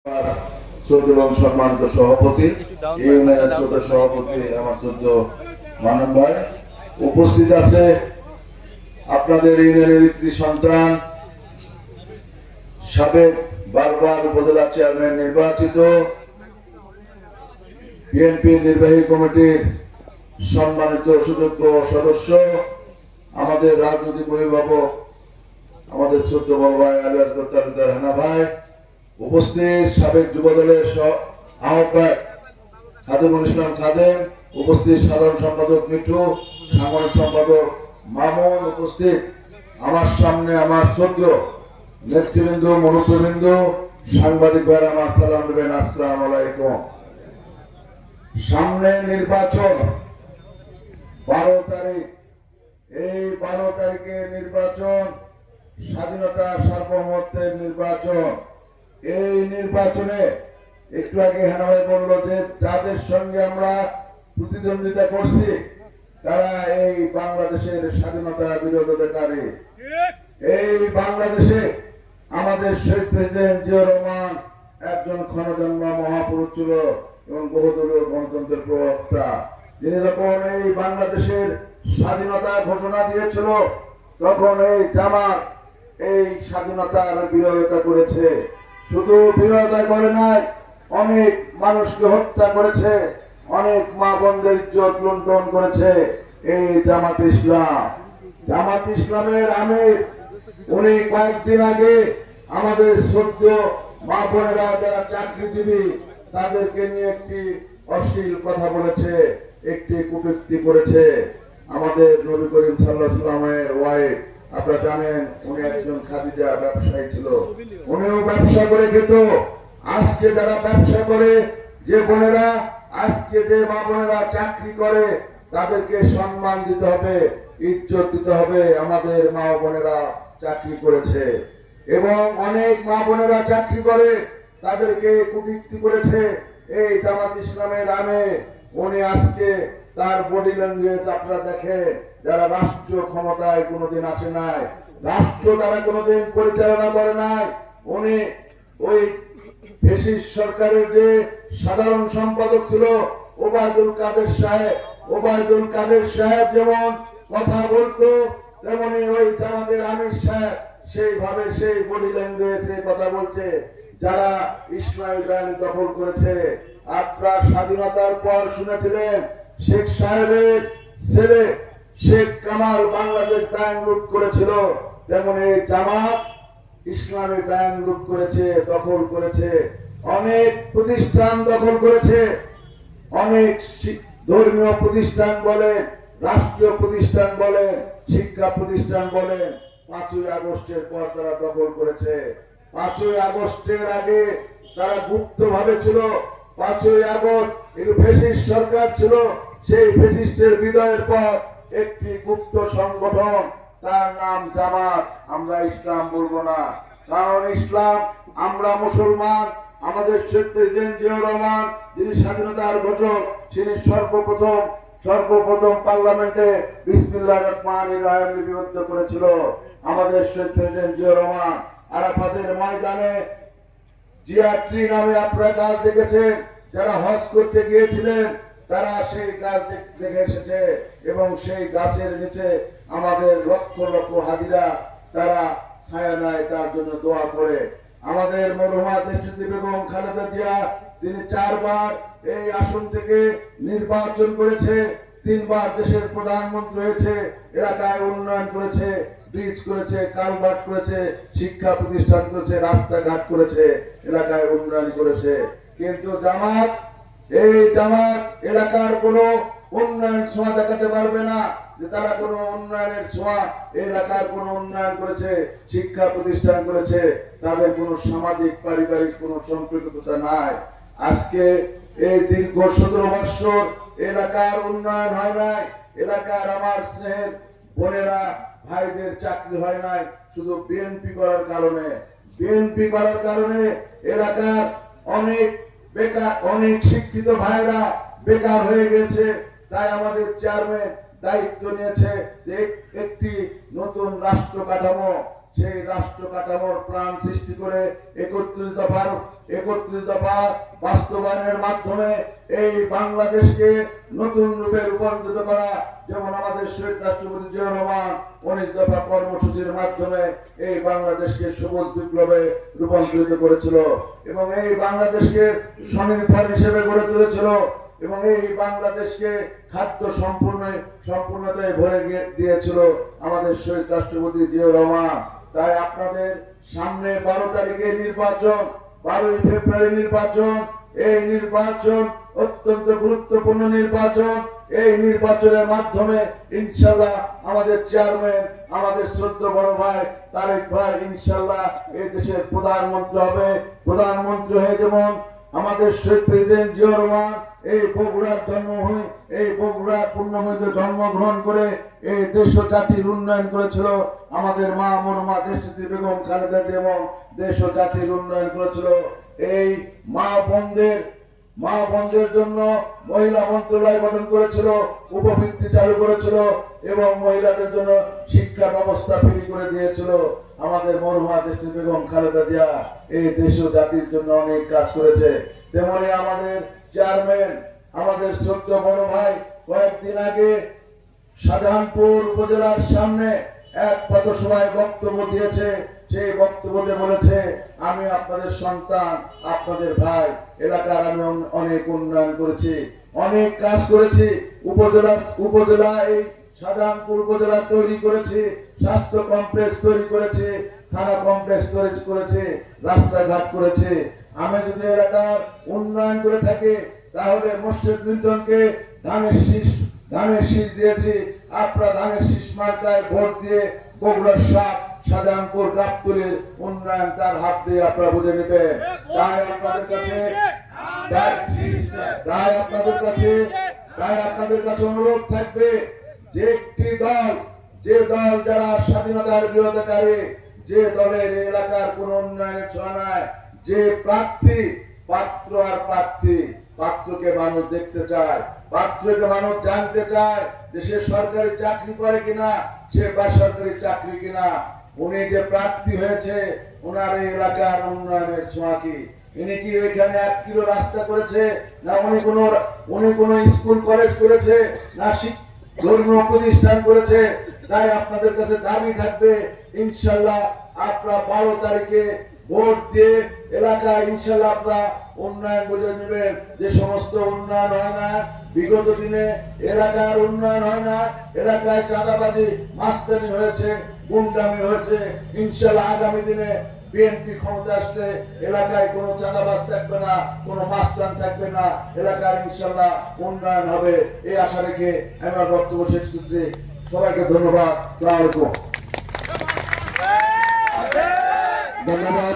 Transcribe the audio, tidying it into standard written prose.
এবং সম্মানিত সভাপতি ইউনিয়নের সভাপতি আমার শ্রদ্ধ মানব ভাই উপস্থিত আছে, আপনাদের ইউনিয়নের কৃতি সন্তান সাবেক বারবার উপজেলা চেয়ারম্যান নির্বাচিত বিএনপি নির্বাহী কমিটির সম্মানিত সুযোগ্য সদস্য, আমাদের রাজনৈতিক অভিভাবক, আমাদের শ্রদ্ধ বড় ভাই আলিয়াস তালুকদার হেনা ভাই, উপস্থিত সাবেক যুবদলের আহ্বায়ক খাদেমুল ইসলাম খাদেম, উপস্থিত সাধারণ সম্পাদক মিঠু, সাংগঠনিক সম্পাদক মামুন, উপস্থিত আমার সামনে আমার শ্রদ্ধেয় নেতৃবৃন্দ, মুরব্বীবৃন্দ, সাংবাদিক ভাইরা আমার সালাম নেবেন, আসসালামু আলাইকুম। সামনে নির্বাচন 12 তারিখ, এই 12 তারিখে নির্বাচন স্বাধীনতার সার্বভৌমত্বের নির্বাচন। এই নির্বাচনে একটু আগে হেনাভাই বলল যে যাদের সঙ্গে আমরা প্রতিদ্বন্দ্বিতা করছি তারা এই বাংলাদেশের স্বাধীনতা বিরোধিতাকারী। এই বাংলাদেশে আমাদের শহীদ প্রেসিডেন্ট জিয়াউর রহমান একজন ক্ষণজন্মা মহাপুরুষ ছিল এবং বহুদলীয় গণতন্ত্রের প্রবক্তা। যিনি যখন এই বাংলাদেশের স্বাধীনতা ঘোষণা দিয়েছিল তখন এই জামাত এই স্বাধীনতার বিরোধিতা করেছে। শুধু বিরোধিতা করে নাই, অনেক মানুষকে হত্যা করেছে, অনেক মা বোনদের ইজ্জত লুণ্ঠন করেছে এই জামাত ইসলাম। জামাত ইসলামের আমির উনি কয়েকদিন আগে আমাদের শ্রদ্ধেয় মা বোনেরা যারা চাকরিজীবী তাদেরকে নিয়ে একটি অশ্লীল কথা বলেছে, একটি কটূক্তি করেছে। আমাদের নবী করিম সাল্লাল্লাহু আলাইহি ওয়াসাল্লামের ওয়াইফ, আপনারা জানেন উনি একজন খাদিজা ব্যবসায়ী ছিল, উনিও ব্যবসা করে খেত। আজকে যারা ব্যবসা করে, যে বোনেরা আজকে যে মা বোনেরা চাকরি করে তাদেরকে সম্মান দিতে হবে, ইজ্জত দিতে হবে। আমাদের মা বোনেরা চাকরি করেছে এবং অনেক মা বোনেরা চাকরি করে তাদেরকে কটূক্তি করেছে এই জামাত ইসলামের নামে। উনি আজকে তার বডি ল্যাঙ্গুয়েজ আপনারা দেখেন, যারা রাষ্ট্র ক্ষমতায় কোনোদিন আসে নাই, রাষ্ট্র তারা কোনোদিন পরিচালনা করে নাই। উনি ওই ফ্যাসিস্ট সরকারের যে সাধারণ সম্পাদক ছিল ওবায়দুল কাদের সাহেব যেমন কথা বলতো তেমনি ওই জামাতের আমির সাহেব সেইভাবে সেই বডি ল্যাঙ্গুয়েজে কথা বলছে। যারা ইসলামী ব্যাংক দখল করেছে, আপনার স্বাধীনতার পর শুনেছিলেন শেখ সাহেবের ছেলে শেখ কামাল বাংলাদেশ ব্যাংক লুট করেছিল, তেমনি জামাত ইসলামী ব্যাংক লুট করেছে, দখল করেছে, অনেক প্রতিষ্ঠান দখল করেছে, অনেক ধর্মীয় প্রতিষ্ঠান বলেন, রাষ্ট্রীয় প্রতিষ্ঠান বলেন, শিক্ষা প্রতিষ্ঠান বলেন, 5ই আগস্টের পর তারা দখল করেছে। 5ই আগস্টের আগে তারা গুপ্ত ভাবে ছিল। 5ই আগস্ট একটু ফ্যাসিস্ট সরকার ছিল, সেই ফ্যাসিস্টের বিদায়ের পর একটি গুপ্ত সংগঠন, তার নাম জামাত। আমরা ইসলাম বলবো না, কারণ ইসলাম, আমরা মুসলমান। আমাদের শহীদ প্রেসিডেন্ট জিয়াউর রহমান যিনি স্বাধীনতার ঘোষক, তিনি সর্বপ্রথম পার্লামেন্টে বিসমিল্লাহির রহমানির রহিম লিপিবদ্ধ করেছিল। আমাদের শহীদ প্রেসিডেন্ট জিয়াউর রহমান আরাফাতের ময়দানে জিয়া ট্রি নামে আপনারা গাছ দেখেছেন, যারা হজ করতে গিয়েছিলেন তারা সেই গাছ দেখে এসেছে এবং সেই গাছের নিচে আমাদের লক্ষ লক্ষ হাজিরা তারা ছায়া নেয়, তার জন্য দোয়া করে। আমাদের মরহুমা দেশনেত্রী বেগম খালেদা জিয়া, তিনি 4 বার এই আসন থেকে নির্বাচন করেছে, 3 বার দেশের প্রধানমন্ত্রী হয়েছে, এলাকায় উন্নয়ন করেছে, ব্রিজ করেছে, কালভার্ট করেছে, শিক্ষা প্রতিষ্ঠান করেছে, রাস্তাঘাট করেছে, এলাকায় উন্নয়ন করেছে। কিন্তু জামাত, এই জামাত এলাকার কোনো উন্নয়ন ছোঁয়া দেখাতে পারবে না যে তারা কোনো উন্নয়নের ছোঁয়া এলাকার কোনো উন্নয়ন করেছে, শিক্ষা প্রতিষ্ঠান করেছে, তাদের কোনো সামাজিক পারিবারিক কোনো সম্পৃক্ততা নাই। আজকে এই দীর্ঘ 17 বছর এলাকার উন্নয়ন হয় নাই, এলাকার আমার স্নেহের বোনেরা ভাইদের চাকরি হয় নাই, শুধু বিএনপি করার কারণে এলাকার অনেক বেকার, অনেক শিক্ষিত ভাইরা বেকার হয়ে গেছে। তাই আমাদের চেয়ারম্যান দায়িত্ব নিয়েছে যে একটি নতুন রাষ্ট্র কাঠামো, সেই রাষ্ট্র কাঠামোর প্রাণ সৃষ্টি করে 31 দফা বাস্তবায়নের মাধ্যমে এই বাংলাদেশকে নতুন রূপে রূপান্তরিত করা, যেমন আমাদের শহীদ রাষ্ট্রপতি জিয়াউর রহমান 19 দফা কর্মসূচির মাধ্যমে এই বাংলাদেশকে সবুজ বিপ্লবে রূপান্তরিত করেছিল এবং এই বাংলাদেশকে স্বনির্ভর হিসেবে গড়ে তুলেছিল এবং এই বাংলাদেশকে খাদ্য সম্পূর্ণতায় ভরে দিয়েছিল আমাদের শহীদ রাষ্ট্রপতি জিয়াউর রহমান। তাই আপনাদের সামনে 12 তারিখে নির্বাচন, 12 ফেব্রুয়ারি নির্বাচন, এই নির্বাচন অত্যন্ত গুরুত্বপূর্ণ নির্বাচন। এই নির্বাচনের মাধ্যমে ইনশাআল্লাহ আমাদের চেয়ারম্যান, আমাদের শ্রদ্ধেয় বড় ভাই তারেক ভাই ইনশাআল্লাহ এই দেশের প্রধানমন্ত্রী হবে। প্রধানমন্ত্রী হয়ে যেমন আমাদের শহীদ প্রেসিডেন্ট জিয়াউর রহমান এই বগুড়ার জন্মভূমি, এই বগুড়ার পূর্ণভূমিতে জন্মগ্রহণ করে এই দেশ ও জাতির উন্নয়ন করেছিল, আমাদের মা মরমা দেশনেত্রী বেগম খালেদা যেমন দেশ ও জাতির উন্নয়ন করেছিল। এই মা বোনদের জন্য মহিলা মন্ত্রণালয় গঠন করেছিল, উপবৃত্তি চালু করেছিল এবং মহিলাদের জন্য শিক্ষা ব্যবস্থা ফ্রি করে দিয়েছিল। আমাদের মরহুমা দেশনেত্রী বেগম খালেদা জিয়া এই দেশ ও জাতির জন্য অনেক কাজ করেছে। তেমনি আমাদের চেয়ারম্যান, আমাদের শ্রদ্ধেয় বড় ভাই কয়েকদিন আগে শাহজাহানপুর উপজেলার সামনে এক পথসভায় বক্তব্য দিয়েছে। সেই বক্তব্যে বলেছে, আমি আপনাদের সন্তান, আপনাদের ভাই, এলাকার আমি অনেক উন্নয়ন করেছি, অনেক কাজ করেছি। উপজেলা এই শাহজাহানপুর উপজেলা তৈরি করেছি, স্বাস্থ্য কমপ্লেক্স তৈরি করেছে, থানা কমপ্লেক্স তৈরি করেছে, রাস্তাঘাট করেছে। আমি যদি এলাকার উন্নয়ন করে থাকি তাহলে মোর্শেদ মিল্টনকে ধানের শীষ দিয়েছি। আপনারা ধানের শীষ মার্কায় ভোট দিয়ে বগুড়ার শাহজাহানপুর গাবতলীর উন্নয়ন তার হাত দিয়ে আপনারা বুঝে নেবেন। তাই আপনাদের কাছে অনুরোধ থাকবে যে যে দল যারা স্বাধীনতার বিরোধিতাকারী, যে দলের এলাকার কোন উন্নয়নের ছোঁয়া নাই, যে পাত্রকে মানুষ দেখতে চায়, পাত্রকে মানুষ জানতে চায় যে সে সরকারি চাকরি করে কিনা, সে বেসরকারি চাকরি কিনা, উনি যে প্রার্থী হয়েছে ওনার এই এলাকার উন্নয়নের ছোঁয়া কি, ইনি কি এখানে 1 কিলো রাস্তা করেছে, না উনি কোন স্কুল কলেজ করেছে, না ধর্মীয় প্রতিষ্ঠান করেছে। তাই আপনাদের কাছে দাবি থাকবে ইনশাআল্লাহ আপনারা 12 তারিখে ভোট দিয়ে এলাকায় ইনশাআল্লাহ আপনারা উন্নয়ন বুঝে নেবেন। যে সমস্ত উন্নয়ন হয় না, বিগত দিনে এলাকার উন্নয়ন হয় না, এলাকায় চাঁদাবাজি মাস্তানি হয়েছে, গুন্ডামি হয়েছে, ইনশাআল্লাহ আগামী দিনে বিএনপি ক্ষমতা আসলে এলাকায় কোনো চাঁদাবাজ থাকবে না, কোনো মাস্তান থাকবে না, এলাকার ইনশাআল্লাহ উন্নয়ন হবে। এই আশা রেখে আমি আমার বক্তব্য শেষ করছি। সবাইকে ধন্যবাদ। আসসালামু আলাইকুম। ধন্যবাদ।